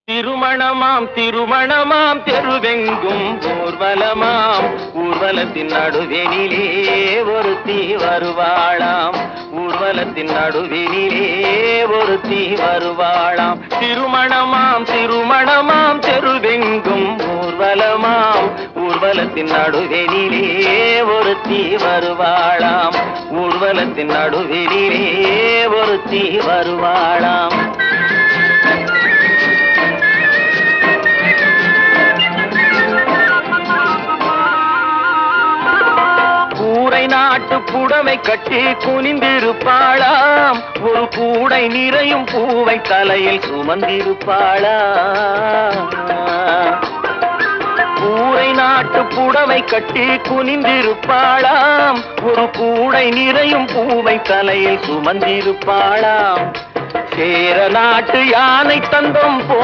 திருமணமாம் திருமணமாம் தெருவெங்கும் ஊர்வலமாம் ஊர்வலத்தின் நடுவெனிலே ஒருத்தி வருவாளாம் ஊர்வலத்தின் நடுவெனிலே ஒருத்தி வருவாளாம் திருமணமாம் திருமணமாம் தெருவெங்கும் ஊர்வலமாம் ஊர்வலத்தின் நடுவெனிலே ஒருத்தி வருவாளாம் ஊர்வலத்தின் நடுவெனிலே ஒருத்தி வருவாளாம். நாட்டு புடவை கட்டி குனிந்திருப்பாளாம் ஒரு கூடை நிறையும் பூவை தலையில் சுமந்திருப்பாளாம் கூரை நாட்டு புடவை கட்டி குனிந்திருப்பாளாம் ஒரு கூடை நிறையும் பூவை தலையில் சுமந்திருப்பாளாம் சேர நாட்டு யானை தந்தம்